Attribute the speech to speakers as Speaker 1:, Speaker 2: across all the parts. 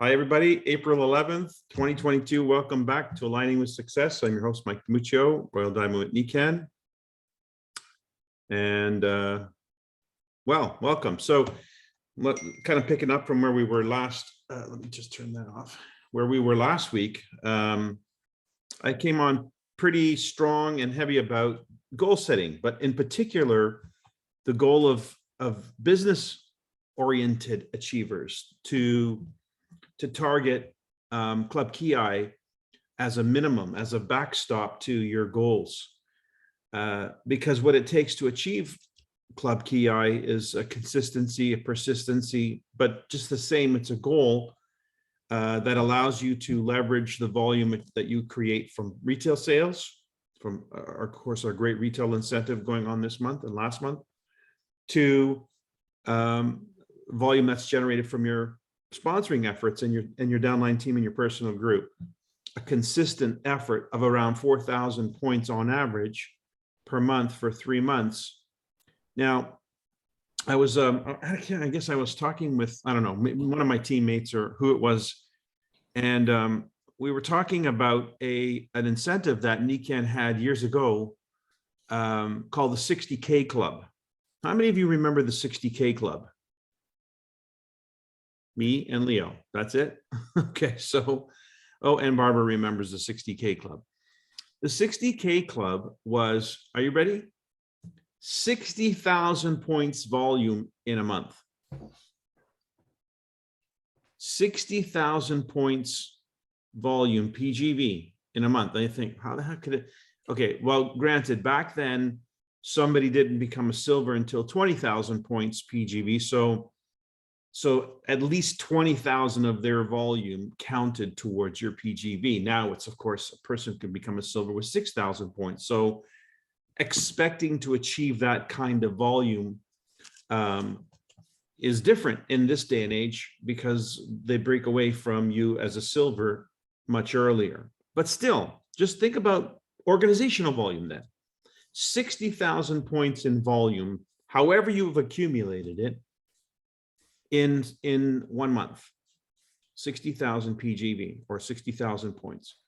Speaker 1: Hi, everybody. April 11th, 2022. Welcome back to Aligning with Success. I'm your host, Mike DiMuccio, Royal Diamond with Nikan. And welcome. So kind of picking up from where we were last, let me just turn that off. Where we were last week, I came on pretty strong and heavy about goal setting, but in particular, the goal of business-oriented achievers to target Club KI as a minimum, as a backstop to your goals. Because what it takes to achieve Club KI is a consistency, a persistency, but just the same, it's a goal that allows you to leverage the volume that you create from retail sales, from of course, our great retail incentive going on this month and last month, to volume that's generated from your sponsoring efforts and your downline team and your personal group. A consistent effort of around 4,000 points on average per month for 3 months. Now, I was I guess I was talking with, I don't know, maybe one of my teammates or who it was, and we were talking about an incentive that Nikan had years ago called the 60K Club. How many of you remember the 60K Club? Me and Leo, that's it. Okay, so, oh, and Barbara remembers the 60K Club. The 60K Club was, are you ready? 60,000 points volume in a month. 60,000 points volume PGV in a month. I think, how the heck could it? Okay, well, granted, back then, somebody didn't become a silver until 20,000 points PGV. So at least 20,000 of their volume counted towards your PGV. Now it's, of course, a person can become a silver with 6,000 points. So expecting to achieve that kind of volume is different in this day and age because they break away from you as a silver much earlier. But still, just think about organizational volume then. 60,000 points in volume, however you've accumulated it, in 1 month, 60,000 PGV or 60,000 points.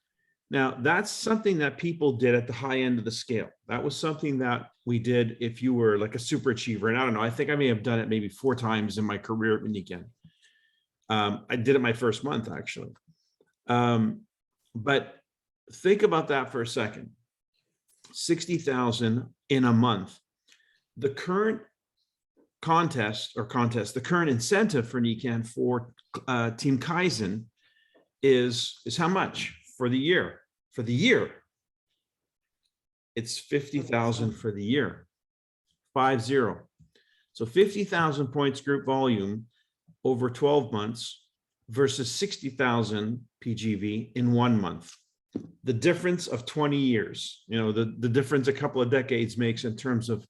Speaker 1: Now, that's something that people did at the high end of the scale. That was something that we did if you were like a super achiever. And I don't know, I think I may have done it maybe 4 times in my career at Nikan. I did it my first month, actually. But think about that for a second. 60,000 in a month. The current the current incentive for Nikan for Team Kaizen is how much for the year? For the year, it's 50,000 for the year, 50. So 50,000 points group volume over 12 months versus 60,000 PGV in 1 month. The difference of 20 years, you know, the difference a couple of decades makes in terms of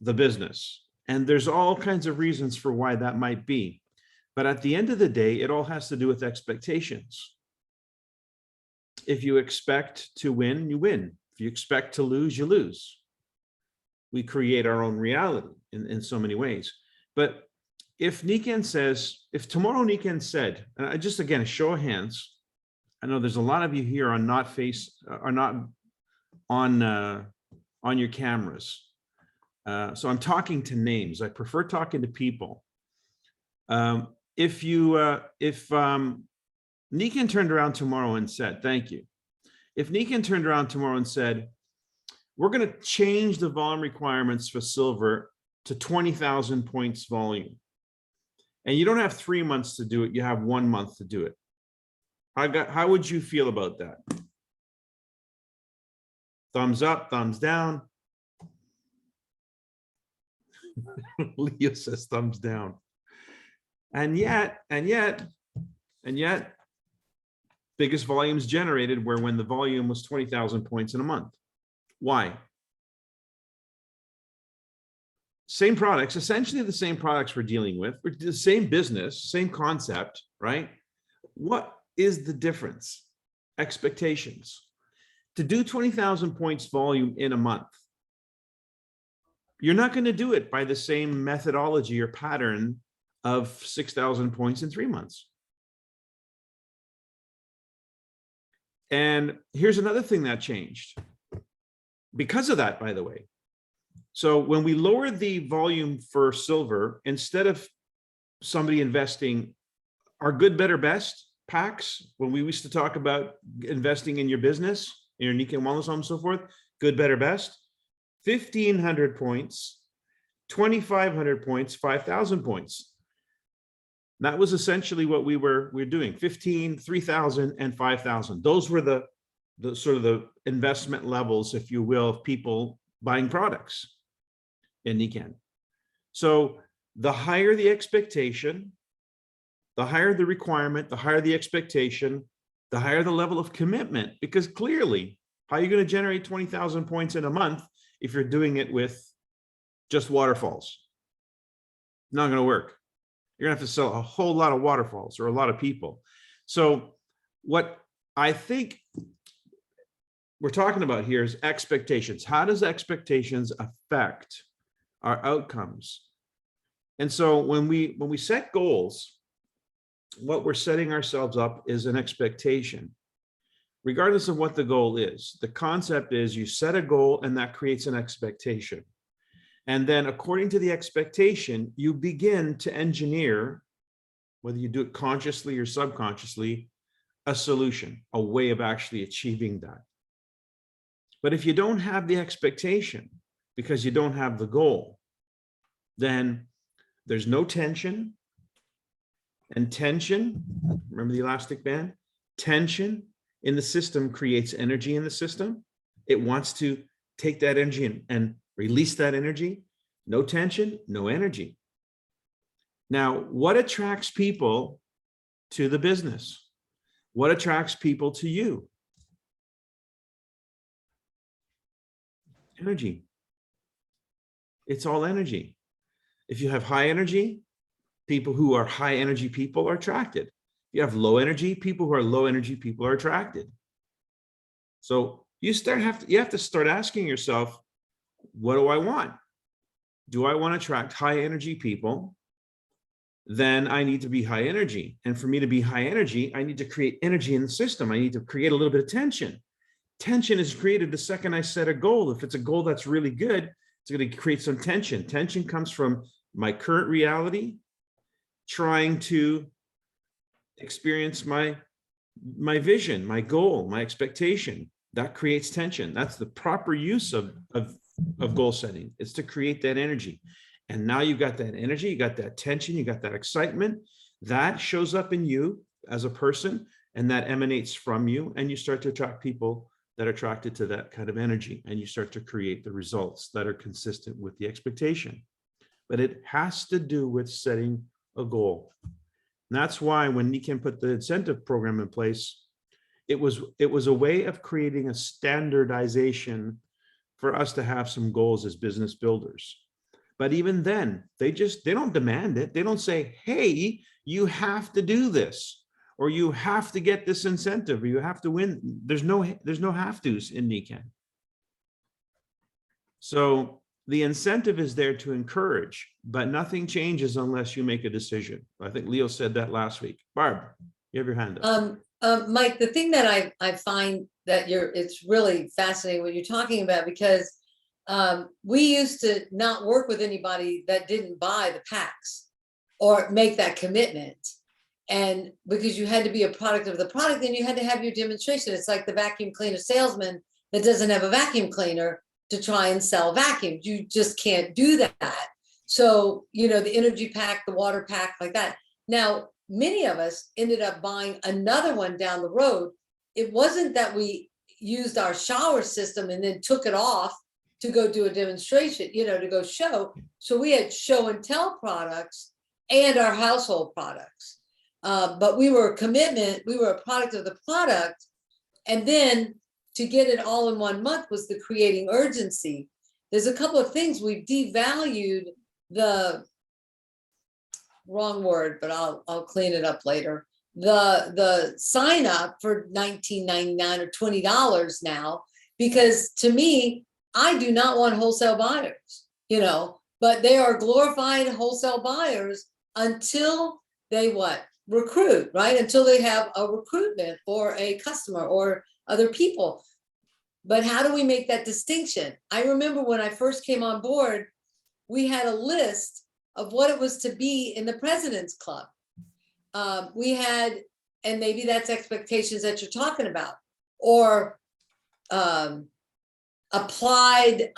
Speaker 1: the business. And there's all kinds of reasons for why that might be. But at the end of the day, it all has to do with expectations. If you expect to win, you win. If you expect to lose, you lose. We create our own reality in so many ways. But if Nikan says, if tomorrow Nikan said, and I just, again, a show of hands, I know there's a lot of you here are not on your cameras. So I'm talking to names. I prefer talking to people. If Nikan turned around tomorrow and said, thank you. If Nikan turned around tomorrow and said, we're going to change the volume requirements for silver to 20,000 points volume. And you don't have 3 months to do it. You have 1 month to do it. How would you feel about that? Thumbs up, thumbs down. Leo says thumbs down. And yet, biggest volumes generated were when the volume was 20,000 points in a month. Why? Same products, essentially the same products we're dealing with, the same business, same concept, right? What is the difference? Expectations. To do 20,000 points volume in a month, you're not going to do it by the same methodology or pattern of 6,000 points in 3 months. And here's another thing that changed because of that, by the way. So when we lowered the volume for silver, instead of somebody investing our good, better, best packs, when we used to talk about investing in your business, in your Nikkei wellness home and so forth, good, better, best, 1,500 points, 2,500 points, 5,000 points. That was essentially what we were doing, 15, 3,000 and 5,000. Those were the sort of the investment levels, if you will, of people buying products in Nikkei. So the higher the expectation, the higher the requirement, the higher the expectation, the higher the level of commitment, because clearly, how are you going to generate 20,000 points in a month if you're doing it with just waterfalls? Not going to work. You're going to have to sell a whole lot of waterfalls or a lot of people. So what I think we're talking about here is expectations. How does expectations affect our outcomes? And so when we set goals, what we're setting ourselves up is an expectation, regardless of what the goal is. The concept is you set a goal and that creates an expectation. And then according to the expectation, you begin to engineer, whether you do it consciously or subconsciously, a solution, a way of actually achieving that. But if you don't have the expectation because you don't have the goal, then there's no tension. And tension, remember the elastic band? Tension in the system creates energy in the system. It wants to take that energy and release that energy. No tension, no energy. Now, what attracts people to the business? What attracts people to you? Energy. It's all energy. If you have high energy, people who are high energy people are attracted. If you have low energy, people who are low energy people are attracted. So you have to start asking yourself, what do I want? Do I want to attract high energy people? Then I need to be high energy. And for me to be high energy, I need to create energy in the system. I need to create a little bit of tension. Tension is created the second I set a goal. If it's a goal that's really good, it's going to create some tension. Tension comes from my current reality, trying to experience my vision, my goal, my expectation. That creates tension. That's the proper use of goal setting. It's to create that energy. And now you've got that energy, you got that tension, you got that excitement. That shows up in you as a person, and that emanates from you. And you start to attract people that are attracted to that kind of energy. And you start to create the results that are consistent with the expectation. But it has to do with setting a goal. And that's why when Nikkei put the incentive program in place, it was a way of creating a standardization for us to have some goals as business builders. But even then, they don't demand it. They don't say, hey, you have to do this, or you have to get this incentive, or you have to win. There's no have to's in Nikkei. So the incentive is there to encourage, but nothing changes unless you make a decision. I think Leo said that last week. Barb, you have your hand up.
Speaker 2: Mike, the thing that I find that it's really fascinating what you're talking about, because we used to not work with anybody that didn't buy the packs or make that commitment. And because you had to be a product of the product, then you had to have your demonstration. It's like the vacuum cleaner salesman that doesn't have a vacuum cleaner to try and sell vacuums. You just can't do that. So, the energy pack, the water pack, like that. Now, many of us ended up buying another one down the road. It wasn't that we used our shower system and then took it off to go do a demonstration, to go show. So we had show and tell products and our household products. But we were a product of the product. And then to get it all in 1 month was the creating urgency. There's a couple of things. We've devalued the wrong word, but I'll clean it up later. The sign up for $19.99 or $20 now, because to me, I do not want wholesale buyers, but they are glorified wholesale buyers until they recruit, right? Until they have a recruitment or a customer or other people. But how do we make that distinction? I remember when I first came on board, we had a list of what it was to be in the President's Club. We had, and maybe that's expectations that you're talking about, or applied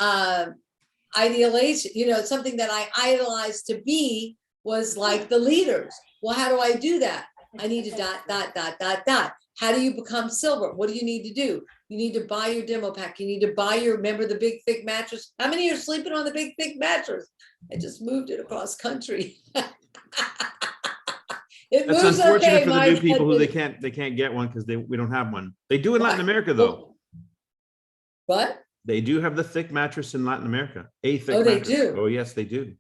Speaker 2: idealization, something that I idolized to be was like the leaders. Well, how do I do that? I need to ... How do you become silver? What do you need to do? You need to buy your demo pack. You need to buy remember the big thick mattress? How many are sleeping on the big thick mattress? I just moved it across country. It
Speaker 1: That's
Speaker 2: moves
Speaker 1: unfortunate
Speaker 2: okay,
Speaker 1: for the
Speaker 2: my
Speaker 1: new people who
Speaker 2: husband.
Speaker 1: they can't get one because we don't have one. They do in Latin
Speaker 2: Right.
Speaker 1: America though.
Speaker 2: What?
Speaker 1: They do have the thick mattress in Latin America. A thick
Speaker 2: Oh, they
Speaker 1: mattress.
Speaker 2: do?
Speaker 1: Oh, yes, they do.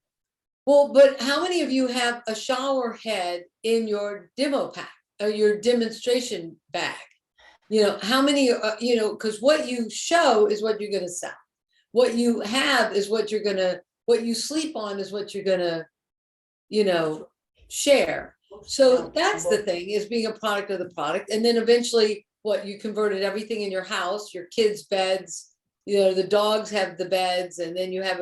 Speaker 2: Well, but how many of you have a shower head in your demo pack or your demonstration bag? How many, because what you show is what you're going to sell. What you have is what you sleep on is what you're going to, share. So that's the thing, is being a product of the product. And then eventually you converted everything in your house, your kids' beds, the dogs have the beds, and then you have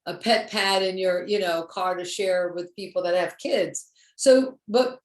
Speaker 2: a pet pad in your, car to share with people that have kids. So, but